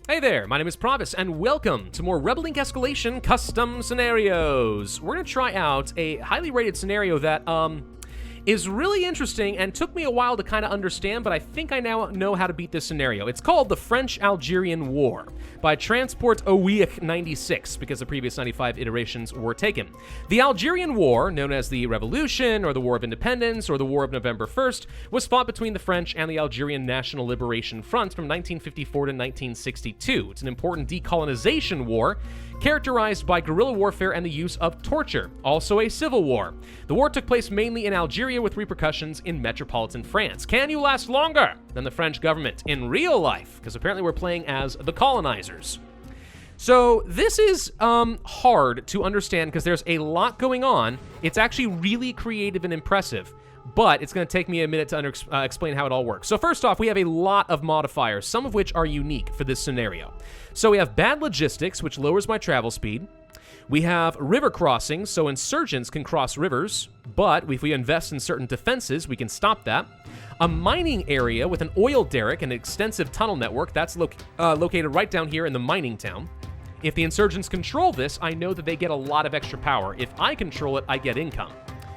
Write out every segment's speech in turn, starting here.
Hey there, my name is Pravus, and welcome to more Rebel Link Escalation custom scenarios. We're going to try out a highly rated scenario that, is really interesting and took me a while to kind of understand, but I think I now know how to beat this scenario. It's called the French-Algerian War by Transport Owiek 96, because the previous 95 iterations were taken. The Algerian War, known as the Revolution, or the War of Independence, or the War of November 1st, was fought between the French and the Algerian National Liberation Front from 1954 to 1962. It's an important decolonization war, characterized by guerrilla warfare and the use of torture, also a civil war. The war took place mainly in Algeria with repercussions in metropolitan France. Can you last longer than the French government in real life? Because apparently we're playing as the colonizers. So this is hard to understand because there's a lot going on. It's actually really creative and impressive, but it's going to take me a minute to explain how it all works. So first off, we have a lot of modifiers, some of which are unique for this scenario. So we have bad logistics, which lowers my travel speed. We have river crossings, so insurgents can cross rivers, but if we invest in certain defenses, we can stop that. A mining area with an oil derrick and an extensive tunnel network, that's located right down here in the mining town. If the insurgents control this, I know that they get a lot of extra power. If I control it, I get income.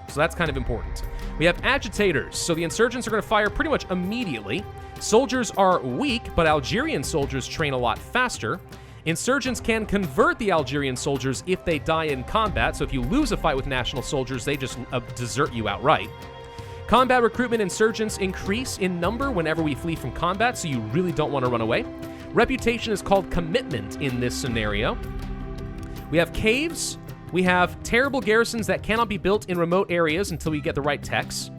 So that's kind of important. We have agitators, so the insurgents are going to fire pretty much immediately. Soldiers are weak, but Algerian soldiers train a lot faster. Insurgents can convert the Algerian soldiers if they die in combat, so if you lose a fight with national soldiers, they just desert you outright. Combat recruitment insurgents increase in number whenever we flee from combat, so you really don't want to run away. Reputation is called commitment in this scenario. We have caves. We have terrible garrisons that cannot be built in remote areas until we get the right techs.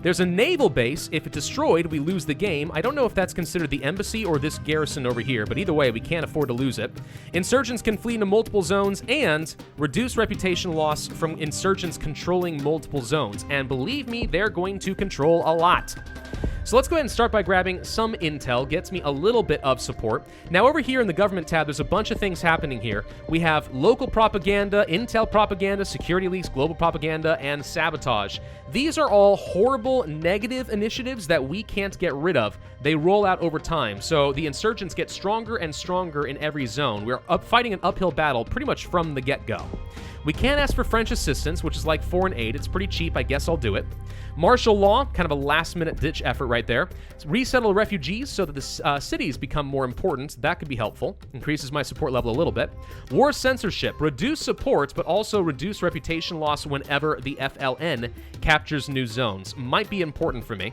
There's a naval base. If it's destroyed, we lose the game. I don't know if that's considered the embassy or this garrison over here, but either way, we can't afford to lose it. Insurgents can flee into multiple zones and reduce reputation loss from insurgents controlling multiple zones. And believe me, they're going to control a lot. So let's go ahead and start by grabbing some intel. Gets me a little bit of support. Now over here in the government tab, there's a bunch of things happening here. We have local propaganda, intel propaganda, security leaks, global propaganda, and sabotage. These are all horrible, negative initiatives that we can't get rid of. They roll out over time, so the insurgents get stronger and stronger in every zone. We're fighting an uphill battle pretty much from the get-go. We can't ask for French assistance, which is like foreign aid. It's pretty cheap. I guess I'll do it. Martial law, kind of a last-minute ditch effort right there. Resettle refugees so that the cities become more important. That could be helpful. Increases my support level a little bit. War censorship. Reduce support, but also reduce reputation loss whenever the FLN captures new zones. Might be important for me.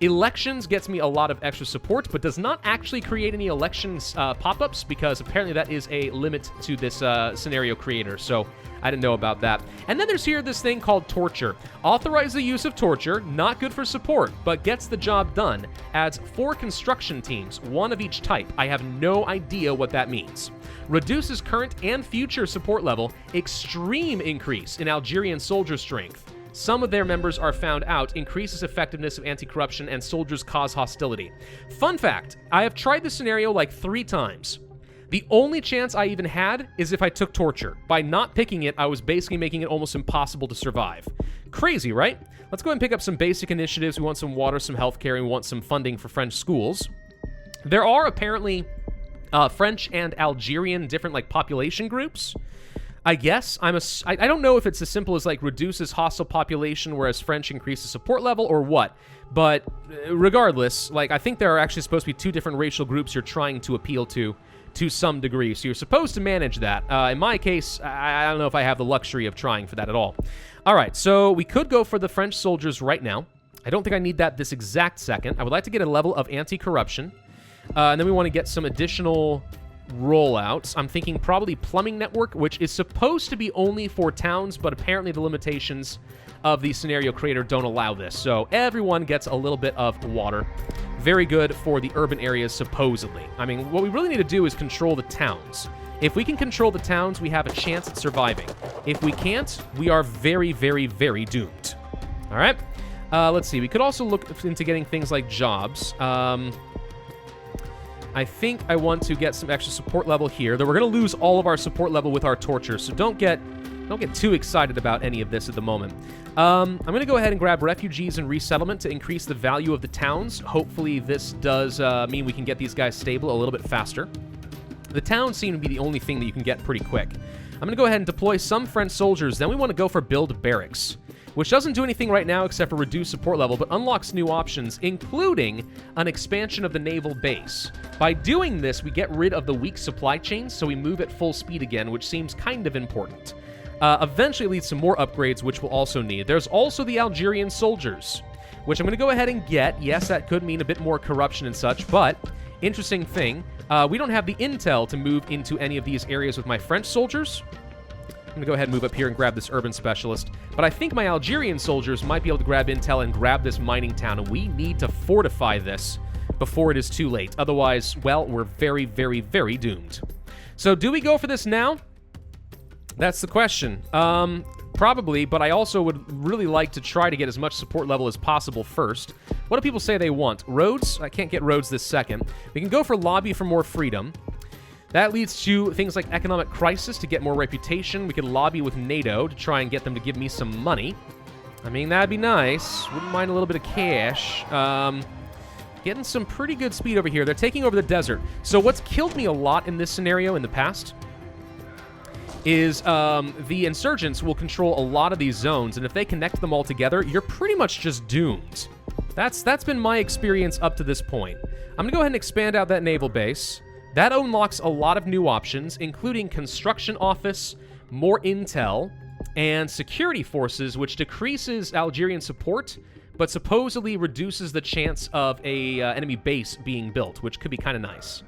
Elections gets me a lot of extra support, but does not actually create any elections pop-ups because apparently that is a limit to this scenario creator, so I didn't know about that. And then there's here this thing called torture. Authorize the use of torture, not good for support, but gets the job done. Adds 4 construction teams, 1 of each type. I have no idea what that means. Reduces current and future support level, extreme increase in Algerian soldier strength. Some of their members are found out, increases effectiveness of anti-corruption, and soldiers cause hostility. Fun fact, I have tried this scenario like 3 times. The only chance I even had is if I took torture. By not picking it, I was basically making it almost impossible to survive. Crazy, right? Let's go ahead and pick up some basic initiatives. We want some water, some healthcare, and we want some funding for French schools. There are apparently French and Algerian different like population groups. I guess I don't know if it's as simple as like reduces hostile population, whereas French increases support level or what. But regardless, like I think there are actually supposed to be 2 different racial groups you're trying to appeal to some degree. So you're supposed to manage that. In my case, I don't know if I have the luxury of trying for that at all. All right, so we could go for the French soldiers right now. I don't think I need that this exact second. I would like to get a level of anti-corruption. And then we want to get some additional rollouts. I'm thinking probably plumbing network, which is supposed to be only for towns, but apparently the limitations of the scenario creator don't allow this. So everyone gets a little bit of water. Very good for the urban areas, supposedly. I mean, what we really need to do is control the towns. If we can control the towns, we have a chance at surviving. If we can't, we are very, very, very doomed. All right? Let's see. We could also look into getting things like jobs. I think I want to get some extra support level here. Though we're going to lose all of our support level with our torture, so don't get too excited about any of this at the moment. I'm going to go ahead and grab refugees and resettlement to increase the value of the towns. Hopefully this does mean we can get these guys stable a little bit faster. The towns seem to be the only thing that you can get pretty quick. I'm going to go ahead and deploy some French soldiers. Then we want to go for build barracks, which doesn't do anything right now except for reduce support level, but unlocks new options, including an expansion of the naval base. By doing this, we get rid of the weak supply chains, so we move at full speed again, which seems kind of important. Eventually leads to more upgrades, which we'll also need. There's also the Algerian soldiers, which I'm going to go ahead and get. Yes, that could mean a bit more corruption and such, but interesting thing, we don't have the intel to move into any of these areas with my French soldiers. I'm going to go ahead and move up here and grab this urban specialist. But I think my Algerian soldiers might be able to grab intel and grab this mining town, and we need to fortify this before it is too late. Otherwise, well, we're very, very, very doomed. So do we go for this now? That's the question. Probably, but I also would really like to try to get as much support level as possible first. What do people say they want? Roads? I can't get roads this second. We can go for lobby for more freedom. That leads to things like economic crisis to get more reputation. We could lobby with NATO to try and get them to give me some money. I mean, that'd be nice. Wouldn't mind a little bit of cash. Getting some pretty good speed over here. They're taking over the desert. So what's killed me a lot in this scenario in the past is the insurgents will control a lot of these zones, and if they connect them all together, you're pretty much just doomed. That's been my experience up to this point. I'm going to go ahead and expand out that naval base. That unlocks a lot of new options, including construction office, more intel, and security forces, which decreases Algerian support, but supposedly reduces the chance of a enemy base being built, which could be kind of nice.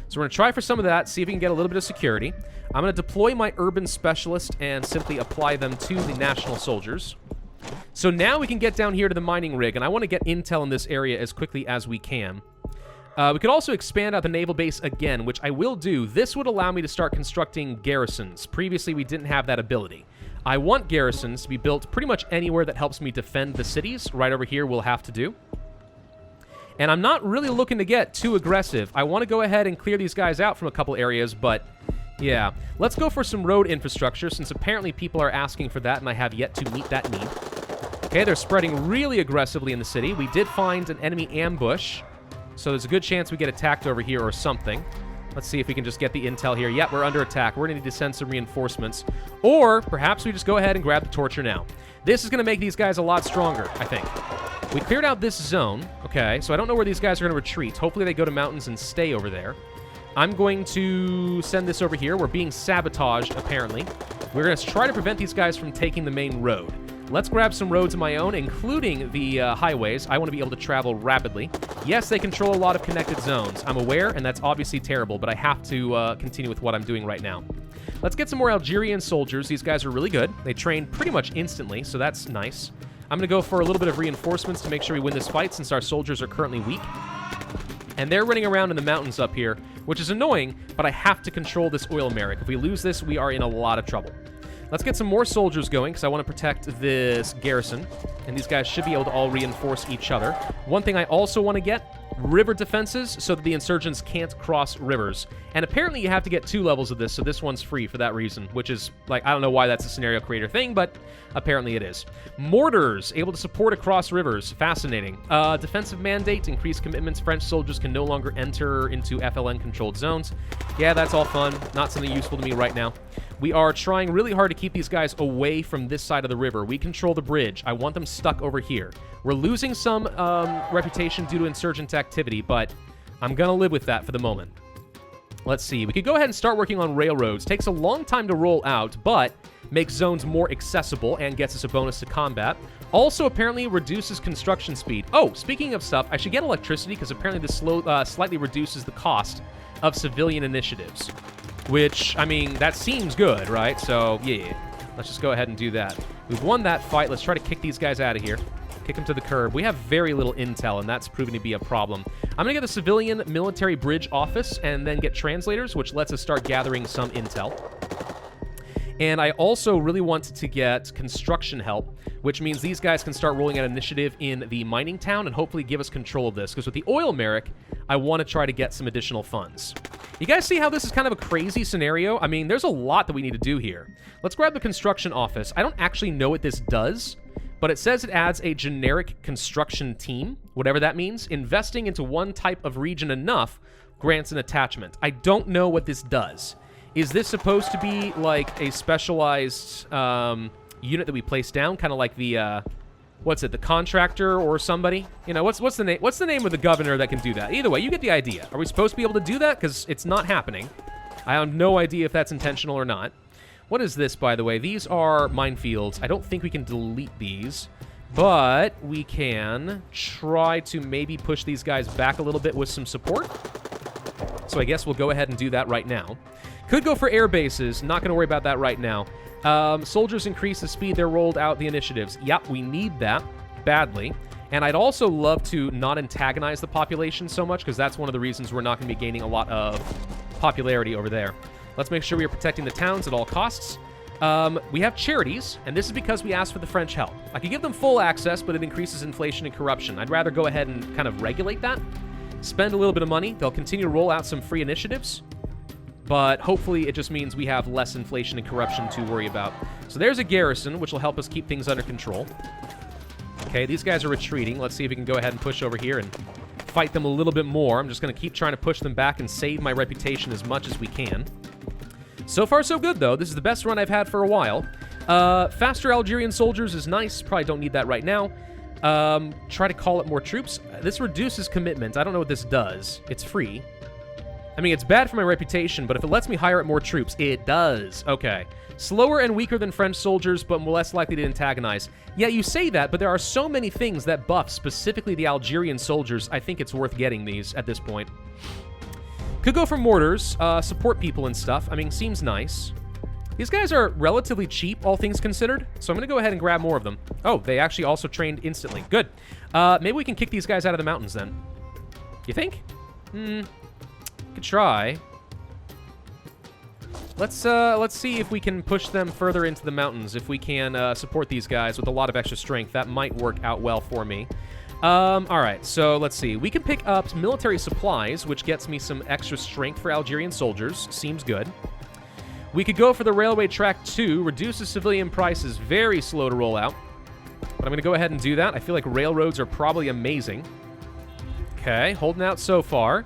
So we're going to try for some of that, see if we can get a little bit of security. I'm going to deploy my urban specialist and simply apply them to the national soldiers. So now we can get down here to the mining rig, and I want to get intel in this area as quickly as we can. We could also expand out the naval base again, which I will do. This would allow me to start constructing garrisons. Previously, we didn't have that ability. I want garrisons to be built pretty much anywhere that helps me defend the cities. Right over here we'll have to do. And I'm not really looking to get too aggressive. I want to go ahead and clear these guys out from a couple areas, but yeah. Let's go for some road infrastructure, since apparently people are asking for that, and I have yet to meet that need. Okay, they're spreading really aggressively in the city. We did find an enemy ambush, so there's a good chance we get attacked over here or something. Let's see if we can just get the intel here. Yep, we're under attack. We're going to need to send some reinforcements. Or perhaps we just go ahead and grab the torture now. This is going to make these guys a lot stronger, I think. We cleared out this zone. Okay, so I don't know where these guys are going to retreat. Hopefully they go to mountains and stay over there. I'm going to send this over here. We're being sabotaged, apparently. We're going to try to prevent these guys from taking the main road. Let's grab some roads of my own, including the highways. I want to be able to travel rapidly. Yes, they control a lot of connected zones. I'm aware, and that's obviously terrible, but I have to continue with what I'm doing right now. Let's get some more Algerian soldiers. These guys are really good. They train pretty much instantly, so that's nice. I'm going to go for a little bit of reinforcements to make sure we win this fight, since our soldiers are currently weak. And they're running around in the mountains up here, which is annoying, but I have to control this oil merrick. If we lose this, we are in a lot of trouble. Let's get some more soldiers going, because I want to protect this garrison. And these guys should be able to all reinforce each other. One thing I also want to get, river defenses, so that the insurgents can't cross rivers. And apparently you have to get 2 levels of this, so this one's free for that reason, which is, like, I don't know why that's a scenario creator thing, but apparently it is. Mortars, able to support across rivers. Fascinating. Defensive mandate, increased commitments. French soldiers can no longer enter into FLN-controlled zones. Yeah, that's all fun. Not something useful to me right now. We are trying really hard to keep these guys away from this side of the river. We control the bridge. I want them stuck over here. We're losing some reputation due to insurgent activity, but I'm going to live with that for the moment. Let's see. We could go ahead and start working on railroads. Takes a long time to roll out, but makes zones more accessible and gets us a bonus to combat. Also, apparently, reduces construction speed. Oh, speaking of stuff, I should get electricity, because apparently this slightly reduces the cost of civilian initiatives. Which, I mean, that seems good, right? So, yeah. Let's just go ahead and do that. We've won that fight. Let's try to kick these guys out of here. Kick them to the curb. We have very little intel, and that's proving to be a problem. I'm going to get the civilian military bridge office and then get translators, which lets us start gathering some intel. And I also really want to get construction help, which means these guys can start rolling out initiative in the mining town and hopefully give us control of this. Because with the oil merrick, I want to try to get some additional funds. You guys see how this is kind of a crazy scenario? I mean, there's a lot that we need to do here. Let's grab the construction office. I don't actually know what this does, but it says it adds a generic construction team, whatever that means. Investing into one type of region enough grants an attachment. I don't know what this does. Is this supposed to be like a specialized unit that we place down, kind of like the what's it, the contractor or somebody? You know, what's the name? What's the name of the governor that can do that? Either way, you get the idea. Are we supposed to be able to do that? Because it's not happening. I have no idea if that's intentional or not. What is this, by the way? These are minefields. I don't think we can delete these, but we can try to maybe push these guys back a little bit with some support. So I guess we'll go ahead and do that right now. Could go for air bases. Not going to worry about that right now. Soldiers increase the speed they're rolled out the initiatives. Yep, we need that badly. And I'd also love to not antagonize the population so much, because that's one of the reasons we're not going to be gaining a lot of popularity over there. Let's make sure we are protecting the towns at all costs. We have charities, and this is because we asked for the French help. I could give them full access, but it increases inflation and corruption. I'd rather go ahead and kind of regulate that. Spend a little bit of money. They'll continue to roll out some free initiatives, but hopefully it just means we have less inflation and corruption to worry about. So there's a garrison, which will help us keep things under control. Okay, these guys are retreating. Let's see if we can go ahead and push over here and fight them a little bit more. I'm just going to keep trying to push them back and save my reputation as much as we can. So far, so good, though. This is the best run I've had for a while. Faster Algerian soldiers is nice. Probably don't need that right now. Try to call up more troops. This reduces commitment. I don't know what this does. It's free. I mean, it's bad for my reputation, but if it lets me hire up more troops, it does. Okay. Slower and weaker than French soldiers, but less likely to antagonize. Yeah, you say that, but there are so many things that buff specifically the Algerian soldiers. I think it's worth getting these at this point. Could go for mortars, support people and stuff. I mean, seems nice. These guys are relatively cheap, all things considered, so I'm going to go ahead and grab more of them. Oh, they actually also trained instantly. Good. Maybe we can kick these guys out of the mountains then. You think? Could try. Let's see if we can push them further into the mountains. If we can support these guys with a lot of extra strength, that might work out well for me. All right, so let's see. We can pick up military supplies, which gets me some extra strength for Algerian soldiers. Seems good. We could go for the railway track 2. Reduces civilian prices. Very slow to roll out. But I'm going to go ahead and do that. I feel like railroads are probably amazing. Okay, holding out so far.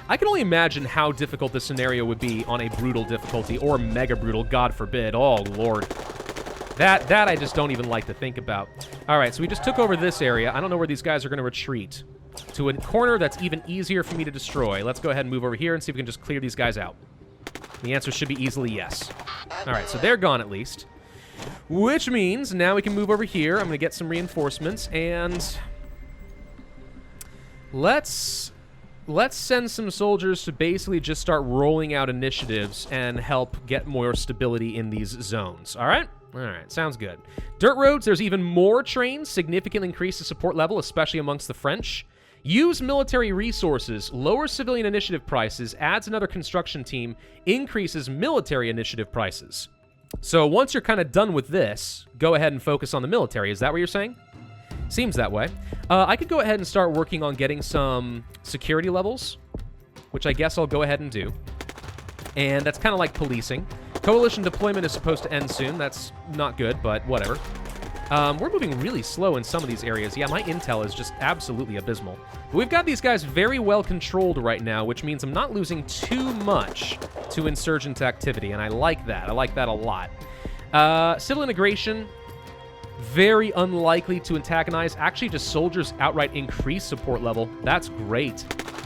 I can only imagine how difficult this scenario would be on a brutal difficulty, or mega brutal, God forbid. Oh, Lord. That I just don't even like to think about. All right, so we just took over this area. I don't know where these guys are going to retreat. To a corner that's even easier for me to destroy. Let's go ahead and move over here and see if we can just clear these guys out. The answer should be easily yes. All right, so they're gone at least. Which means now we can move over here. I'm going to get some reinforcements, and let's send some soldiers to basically just start rolling out initiatives and help get more stability in these zones. All right? All right, sounds good. Dirt roads, there's even more trains. Significantly increase the support level, especially amongst the French. Use military resources. Lower civilian initiative prices. Adds another construction team. Increases military initiative prices. So once you're kind of done with this, go ahead and focus on the military. Is that what you're saying? Seems that way. I could go ahead and start working on getting some security levels, which I guess I'll go ahead and do. And that's kind of like policing. Coalition deployment is supposed to end soon. That's not good, but whatever. We're moving really slow in some of these areas. Yeah, my intel is just absolutely abysmal. But we've got these guys very well controlled right now, which means I'm not losing too much to insurgent activity, and I like that. I like that a lot. Civil integration, very unlikely to antagonize. Actually, just soldiers outright increase support level. That's great.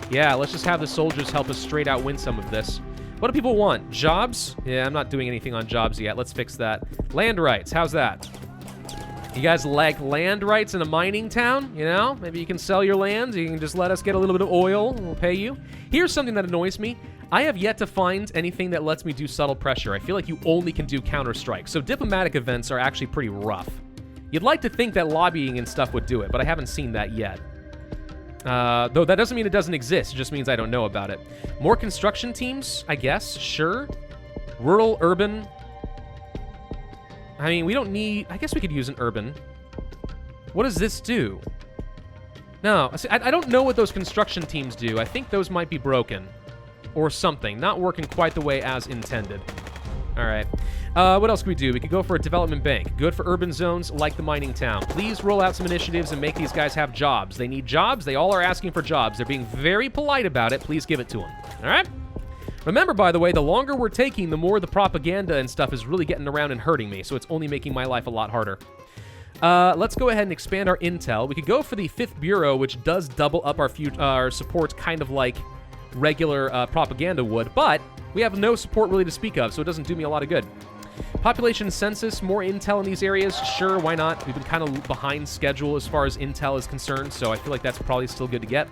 Yeah, let's just have the soldiers help us straight out win some of this. What do people want? Jobs? Yeah, I'm not doing anything on jobs yet. Let's fix that. Land rights. How's that? You guys like land rights in a mining town? You know? Maybe you can sell your lands. You can just let us get a little bit of oil and we'll pay you. Here's something that annoys me. I have yet to find anything that lets me do subtle pressure. I feel like you only can do counter-strike. So diplomatic events are actually pretty rough. You'd like to think that lobbying and stuff would do it, but I haven't seen that yet. Though that doesn't mean it doesn't exist. It just means I don't know about it. More construction teams, I guess. Sure. Rural, urban. I mean, we don't need... I guess we could use an urban. What does this do? No, I don't know what those construction teams do. I think those might be broken. Or something. Not working quite the way as intended. All right. What else can we do? We could go for a development bank. Good for urban zones like the mining town. Please roll out some initiatives and make these guys have jobs. They need jobs. They all are asking for jobs. They're being very polite about it. Please give it to them. All right? Remember, by the way, the longer we're taking, the more the propaganda and stuff is really getting around and hurting me, so it's only making my life a lot harder. Let's go ahead and expand our intel. We could go for the 5th Bureau, which does double up our support kind of like regular propaganda would, but we have no support really to speak of, so it doesn't do me a lot of good. Population census, more intel in these areas? Sure, why not? We've been kind of behind schedule as far as intel is concerned, so I feel like that's probably still good to get.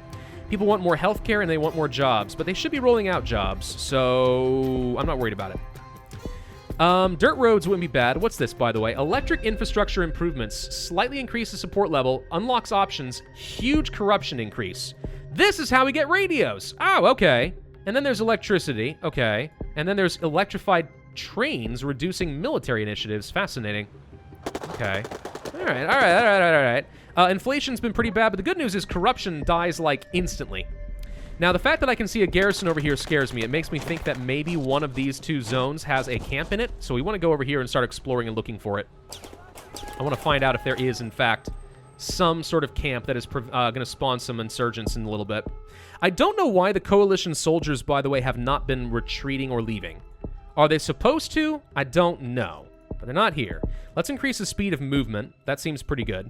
People want more healthcare and they want more jobs, but they should be rolling out jobs, so I'm not worried about it. Dirt roads wouldn't be bad. What's this, by the way? Electric infrastructure improvements. Slightly increases support level. Unlocks options. Huge corruption increase. This is how we get radios. Oh, okay. And then there's electricity. Okay. And then there's electrified trains reducing military initiatives. Fascinating. Okay. All right. Inflation's been pretty bad, but the good news is corruption dies, like, instantly. Now, the fact that I can see a garrison over here scares me. It makes me think that maybe one of these 2 zones has a camp in it, so we want to go over here and start exploring and looking for it. I want to find out if there is, in fact, some sort of camp that is going to spawn some insurgents in a little bit. I don't know why the coalition soldiers, by the way, have not been retreating or leaving. Are they supposed to? I don't know, but they're not here. Let's increase the speed of movement. That seems pretty good.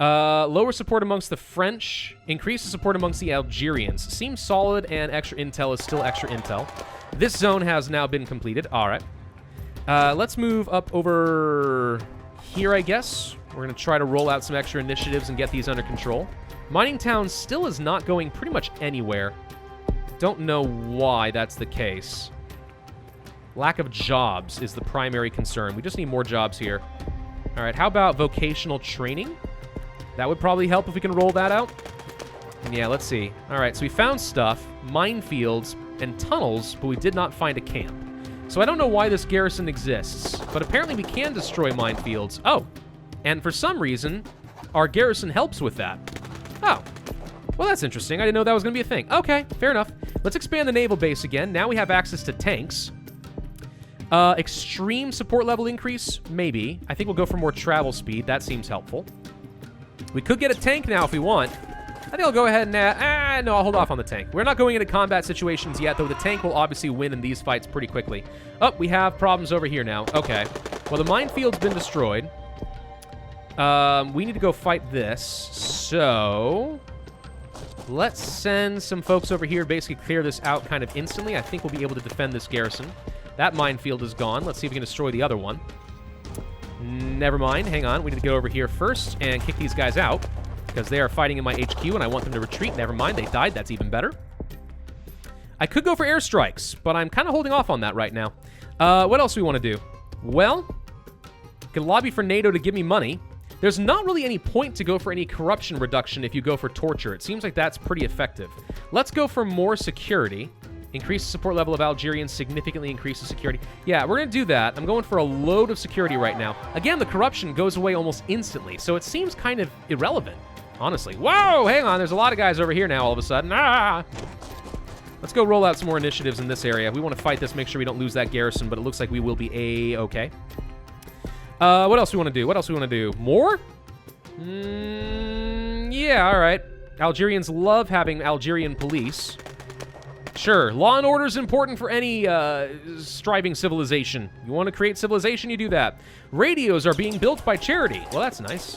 Lower support amongst the French. Increase the support amongst the Algerians. Seems solid, and extra intel is still extra intel. This zone has now been completed. All right. Let's move up over here, I guess. We're going to try to roll out some extra initiatives and get these under control. Mining Town still is not going pretty much anywhere. Don't know why that's the case. Lack of jobs is the primary concern. We just need more jobs here. All right, how about vocational training? That would probably help if we can roll that out. Yeah, let's see. All right, so we found stuff, minefields, and tunnels, but we did not find a camp. So I don't know why this garrison exists, but apparently we can destroy minefields. Oh, and for some reason, our garrison helps with that. Oh, well, that's interesting. I didn't know that was going to be a thing. Okay, fair enough. Let's expand the naval base again. Now we have access to tanks. Extreme support level increase? Maybe. I think we'll go for more travel speed. That seems helpful. We could get a tank now if we want. I think I'll go ahead and... no, I'll hold off on the tank. We're not going into combat situations yet, though the tank will obviously win in these fights pretty quickly. Oh, we have problems over here now. Okay. Well, the minefield's been destroyed. We need to go fight this. So... let's send some folks over here, basically clear this out kind of instantly. I think we'll be able to defend this garrison. That minefield is gone. Let's see if we can destroy the other one. Never mind. Hang on. We need to go over here first and kick these guys out because they are fighting in my HQ and I want them to retreat. Never mind. They died. That's even better. I could go for airstrikes, but I'm kind of holding off on that right now. What else do we want to do? Well, can lobby for NATO to give me money. There's not really any point to go for any corruption reduction if you go for torture. It seems like that's pretty effective. Let's go for more security. Increase the support level of Algerians, significantly increase the security. Yeah, we're going to do that. I'm going for a load of security right now. Again, the corruption goes away almost instantly, so it seems kind of irrelevant, honestly. Whoa, hang on. There's a lot of guys over here now all of a sudden. Ah! Let's go roll out some more initiatives in this area. We want to fight this, make sure we don't lose that garrison, but it looks like we will be A-okay. What else do we want to do? What else do we want to do? More? Yeah, all right. Algerians love having Algerian police. Sure, law and order is important for any striving civilization. You want to create civilization, you do that. Radios are being built by charity. Well, that's nice.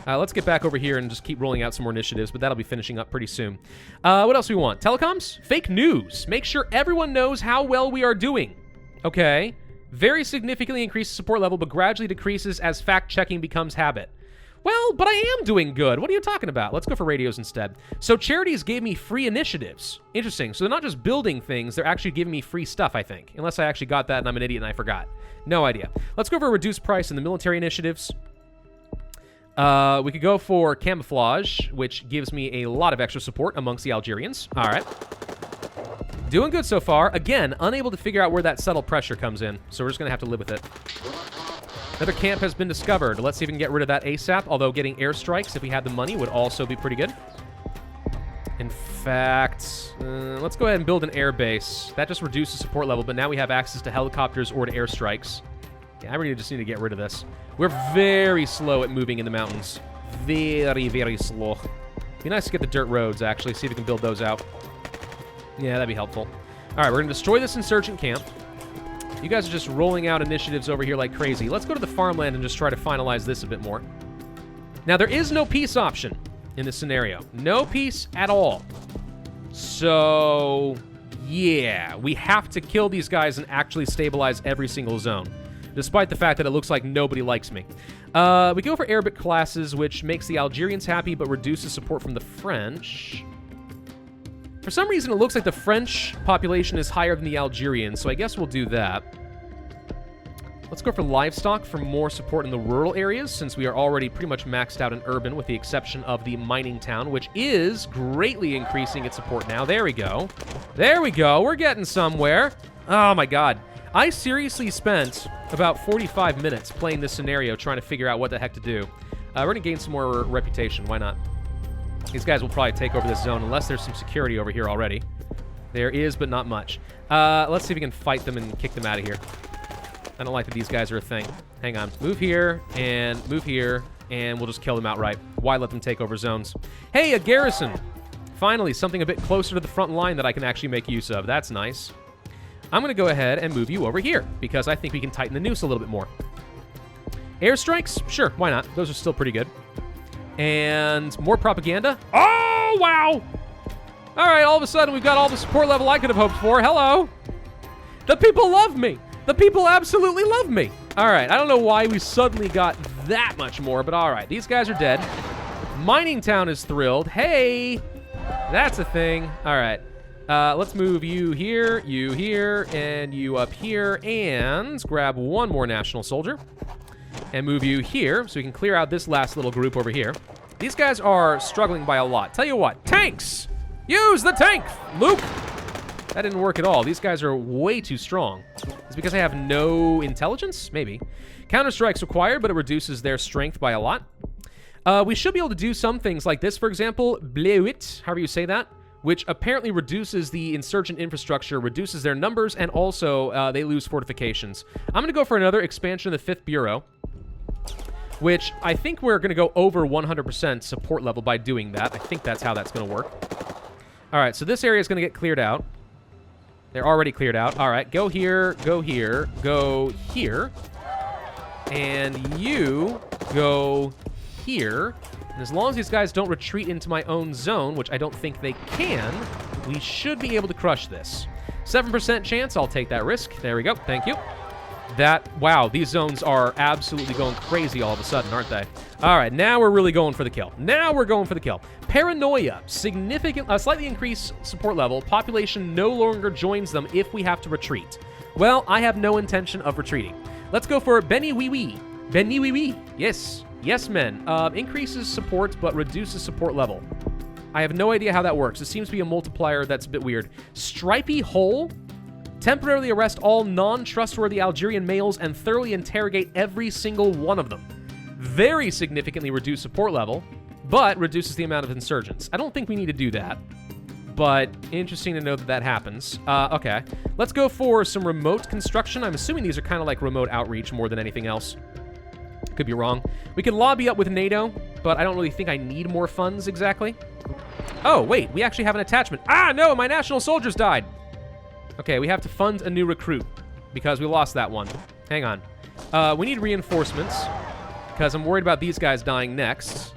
Let's get back over here and just keep rolling out some more initiatives, but that'll be finishing up pretty soon. What else do we want? Telecoms? Fake news. Make sure everyone knows how well we are doing. Okay. Very significantly increases support level, but gradually decreases as fact-checking becomes habit. Well, but I am doing good. What are you talking about? Let's go for radios instead. So charities gave me free initiatives. Interesting. So they're not just building things, they're actually giving me free stuff, I think. Unless I actually got that and I'm an idiot and I forgot. No idea. Let's go for a reduced price in the military initiatives. We could go for camouflage, which gives me a lot of extra support amongst the Algerians. All right. Doing good so far. Again, unable to figure out where that subtle pressure comes in, so we're just going to have to live with it. Another camp has been discovered. Let's see if we can get rid of that ASAP, although getting airstrikes, if we had the money, would also be pretty good. In fact, let's go ahead and build an air base. That just reduces support level, but now we have access to helicopters or to airstrikes. Yeah, I really just need to get rid of this. We're very slow at moving in the mountains. Very, very slow. Be nice to get the dirt roads, actually, see if we can build those out. Yeah, that'd be helpful. All right, we're going to destroy this insurgent camp. You guys are just rolling out initiatives over here like crazy. Let's go to the farmland and just try to finalize this a bit more. Now, there is no peace option in this scenario. No peace at all. So, yeah, we have to kill these guys and actually stabilize every single zone, despite the fact that it looks like nobody likes me. We go for Arabic classes, which makes the Algerians happy but reduces support from the French. For some reason, it looks like the French population is higher than the Algerians, so I guess we'll do that. Let's go for livestock for more support in the rural areas, since we are already pretty much maxed out in urban, with the exception of the mining town, which is greatly increasing its support now. There we go. There we go. We're getting somewhere. Oh, my God. I seriously spent about 45 minutes playing this scenario trying to figure out what the heck to do. We're going to gain some more reputation. Why not? These guys will probably take over this zone unless there's some security over here already. There is, but not much. Let's see if we can fight them and kick them out of here. I don't like that these guys are a thing. Hang on. Move here, and we'll just kill them outright. Why let them take over zones? Hey, a garrison! Finally, something a bit closer to the front line that I can actually make use of. That's nice. I'm going to go ahead and move you over here, because I think we can tighten the noose a little bit more. Airstrikes? Sure, why not? Those are still pretty good. And more propaganda. Oh, wow! All right, all of a sudden, we've got all the support level I could have hoped for. Hello! The people love me! The people absolutely love me! All right, I don't know why we suddenly got that much more, but all right. These guys are dead. Mining Town is thrilled. Hey! That's a thing. All right. Let's move you here, and you up here, and grab one more national soldier. And move you here, so we can clear out this last little group over here. These guys are struggling by a lot. Tell you what, tanks! Use the tank, Luke! That didn't work at all. These guys are way too strong. It's because I have no intelligence? Maybe. Counter-strikes required, but it reduces their strength by a lot. We should be able to do some things like this, for example, Bleuit, however you say that, which apparently reduces the insurgent infrastructure, reduces their numbers, and also they lose fortifications. I'm going to go for another expansion of the 5th Bureau, which I think we're going to go over 100% support level by doing that. I think that's how that's going to work. All right, so this area is going to get cleared out. They're already cleared out. All right, go here, go here, go here. And you go here. And as long as these guys don't retreat into my own zone, which I don't think they can, we should be able to crush this. 7% chance, I'll take that risk. There we go, thank you. Wow, these zones are absolutely going crazy all of a sudden, aren't they? All right, now we're really going for the kill. Now we're going for the kill. Paranoia, slightly increased support level. Population no longer joins them if we have to retreat. Well, I have no intention of retreating. Let's go for Benny Wee Wee. Benny Wee Wee, yes. Yes, men. Increases support, but reduces support level. I have no idea how that works. It seems to be a multiplier that's a bit weird. Stripey Hole. Temporarily arrest all non-trustworthy Algerian males and thoroughly interrogate every single one of them. Very significantly reduced support level, but reduces the amount of insurgents. I don't think we need to do that, but interesting to know that that happens. Okay, let's go for some remote construction. I'm assuming these are kind of like remote outreach more than anything else. Could be wrong. We can lobby up with NATO, but I don't really think I need more funds exactly. Oh, wait, we actually have an attachment. Ah, no, my national soldiers died. Okay, we have to fund a new recruit because we lost that one. Hang on. We need reinforcements because I'm worried about these guys dying next.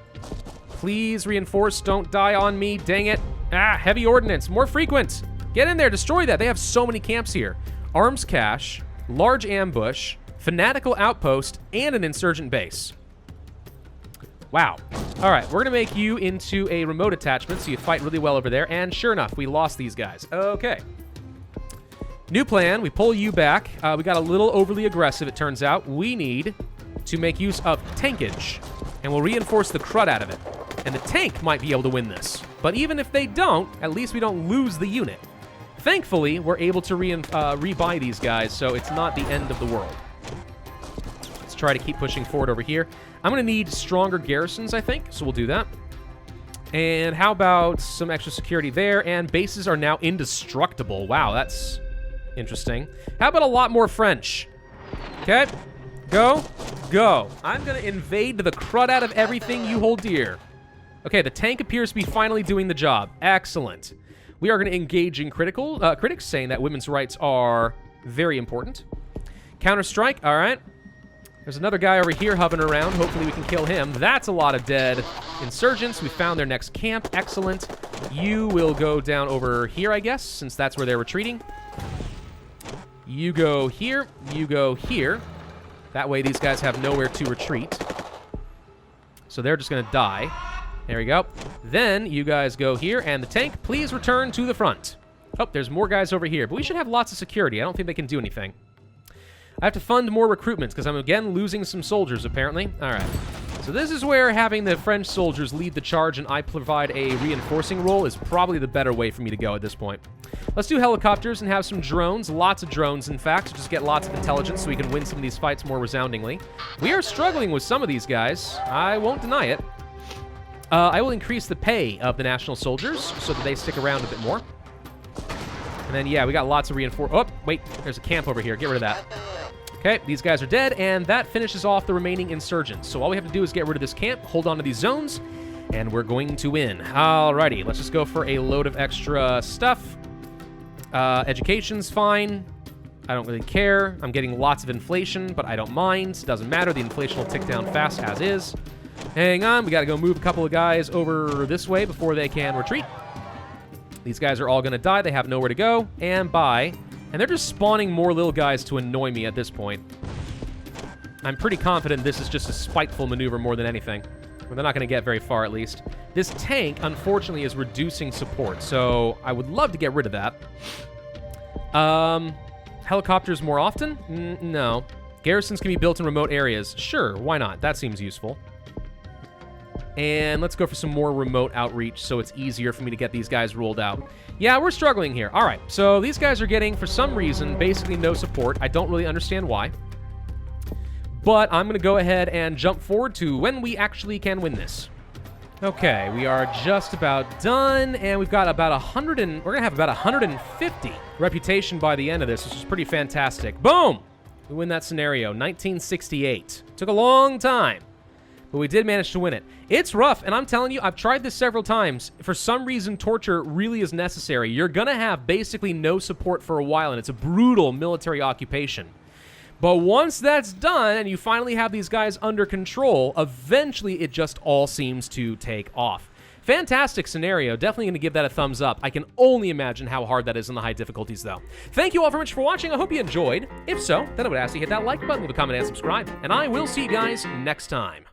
Please reinforce. Don't die on me. Dang it. Ah, heavy ordnance. More frequent. Get in there. Destroy that. They have so many camps here. Arms cache, large ambush, fanatical outpost, and an insurgent base. Wow. All right, we're going to make you into a remote attachment so you fight really well over there. And sure enough, we lost these guys. Okay. New plan, we pull you back. We got a little overly aggressive, it turns out. We need to make use of tankage, and we'll reinforce the crud out of it. And the tank might be able to win this. But even if they don't, at least we don't lose the unit. Thankfully, we're able to rebuy these guys, so it's not the end of the world. Let's try to keep pushing forward over here. I'm going to need stronger garrisons, I think, so we'll do that. And how about some extra security there? And bases are now indestructible. Wow, that's interesting. How about a lot more French? Okay, go, go. I'm going to invade the crud out of everything you hold dear. Okay, the tank appears to be finally doing the job. Excellent. We are going to engage in critics saying that women's rights are very important. Counter-strike, all right. There's another guy over here hovering around. Hopefully we can kill him. That's a lot of dead insurgents. We found their next camp. Excellent. You will go down over here, I guess, since that's where they're retreating. You go here. You go here. That way these guys have nowhere to retreat. So they're just going to die. There we go. Then you guys go here, and the tank, please return to the front. Oh, there's more guys over here, but we should have lots of security. I don't think they can do anything. I have to fund more recruitments because I'm again losing some soldiers, apparently. All right. So this is where having the French soldiers lead the charge and I provide a reinforcing role is probably the better way for me to go at this point. Let's do helicopters and have some drones. Lots of drones, in fact, to just get lots of intelligence so we can win some of these fights more resoundingly. We are struggling with some of these guys. I won't deny it. I will increase the pay of the national soldiers so that they stick around a bit more. And then, yeah, we got lots of reinforcements. Oh, wait, there's a camp over here. Get rid of that. Okay, these guys are dead, and that finishes off the remaining insurgents. So all we have to do is get rid of this camp, hold on to these zones, and we're going to win. Alrighty, let's just go for a load of extra stuff. Education's fine. I don't really care. I'm getting lots of inflation, but I don't mind. Doesn't matter. The inflation will tick down fast as is. Hang on, we got to go move a couple of guys over this way before they can retreat. These guys are all going to die. They have nowhere to go, and bye. And they're just spawning more little guys to annoy me at this point. I'm pretty confident this is just a spiteful maneuver more than anything. Well, they're not going to get very far, at least. This tank, unfortunately, is reducing support, so I would love to get rid of that. Helicopters more often? No. Garrisons can be built in remote areas. Sure, why not? That seems useful. And let's go for some more remote outreach so it's easier for me to get these guys rolled out. Yeah, we're struggling here. All right, so these guys are getting, for some reason, basically no support. I don't really understand why. But I'm going to go ahead and jump forward to when we actually can win this. Okay, we are just about done, and we've got about 100 and... We're going to have about 150 reputation by the end of this, which is pretty fantastic. Boom! We win that scenario, 1968. Took a long time. But we did manage to win it. It's rough, and I'm telling you, I've tried this several times. For some reason, torture really is necessary. You're going to have basically no support for a while, and it's a brutal military occupation. But once that's done, and you finally have these guys under control, eventually it just all seems to take off. Fantastic scenario. Definitely going to give that a thumbs up. I can only imagine how hard that is in the high difficulties, though. Thank you all very much for watching. I hope you enjoyed. If so, then I would ask you to hit that like button, leave a comment, and subscribe. And I will see you guys next time.